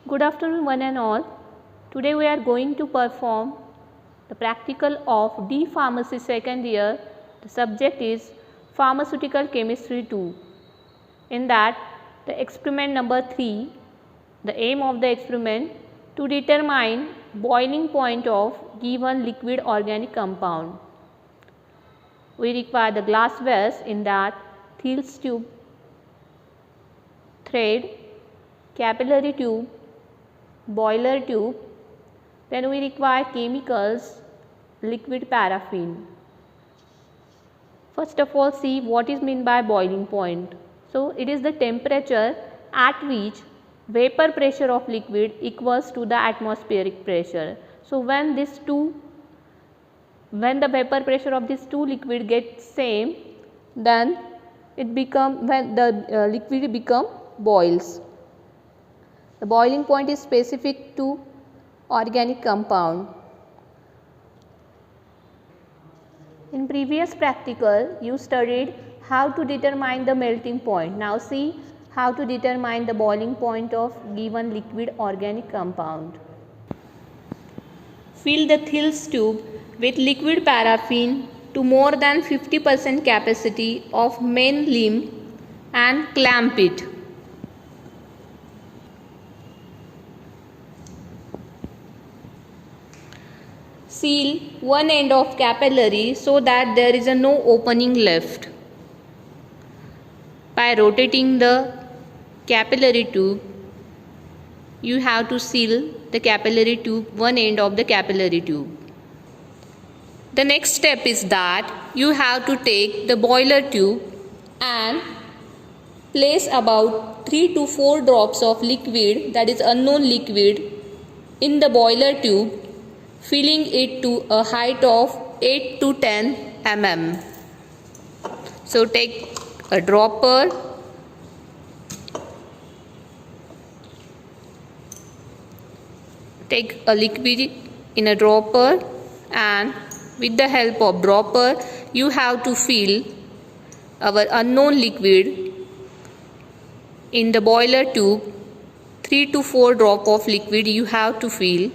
Good afternoon one and all. Today we are going to perform the practical of D Pharmacy second year. The subject is Pharmaceutical Chemistry 2. In that, the experiment number 3, the aim of the experiment to determine boiling point of given liquid organic compound. We require the glass vase, in that Thiel's tube, thread, capillary tube, boiler tube. Then we require chemicals, liquid paraffin. First of all, see what is meant by boiling point. So it is the temperature at which vapor pressure of liquid equals to the atmospheric pressure. So when the vapor pressure of these two liquid get same, then when the liquid become boils. The boiling point is specific to organic compound. In previous practical, you studied how to determine the melting point. Now see how to determine the boiling point of given liquid organic compound. Fill the Thiel's tube with liquid paraffin to more than 50% capacity of main limb and clamp it. Seal one end of capillary so that there is no opening left. By rotating the capillary tube, you have to seal the capillary tube, one end of the capillary tube. The next step is that you have to take the boiler tube and place about 3 to 4 drops of liquid, that is unknown liquid, in the boiler tube, filling it to a height of 8 to 10 mm. So take a dropper, take a liquid in a dropper, and with the help of dropper you have to fill our unknown liquid in the boiler tube. 3 to 4 drop of liquid you have to fill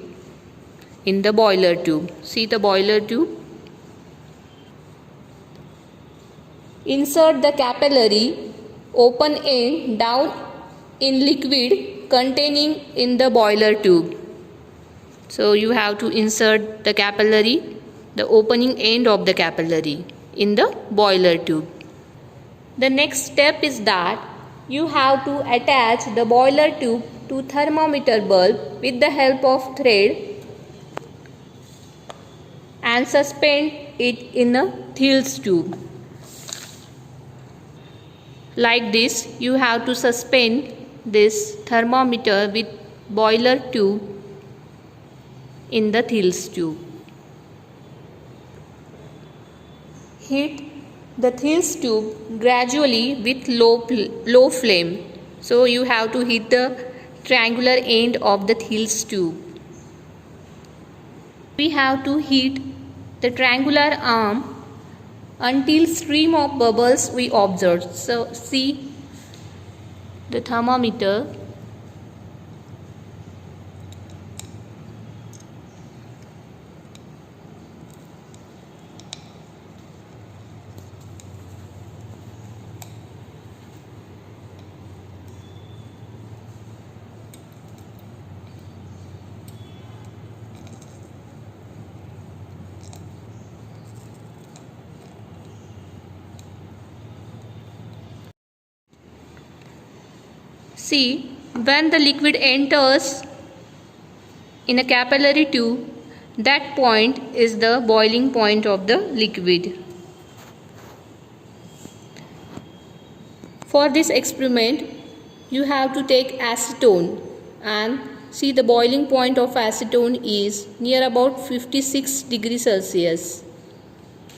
in the boiler tube. See the boiler tube. Insert the capillary open end down in liquid containing in the boiler tube. So you have to insert the capillary, the opening end of the capillary, in the boiler tube. The next step is that you have to attach the boiler tube to thermometer bulb with the help of thread and suspend it in a Thiel's tube. Like this, you have to suspend this thermometer with boiler tube in the Thiel's tube. Heat the Thiel's tube gradually with low flame. So you have to heat the triangular end of the Thiel's tube. We have to heat the triangular arm until stream of bubbles we observe. So see the thermometer. See, when the liquid enters in a capillary tube, that point is the boiling point of the liquid. For this experiment, you have to take acetone, and see the boiling point of acetone is near about 56 degrees Celsius.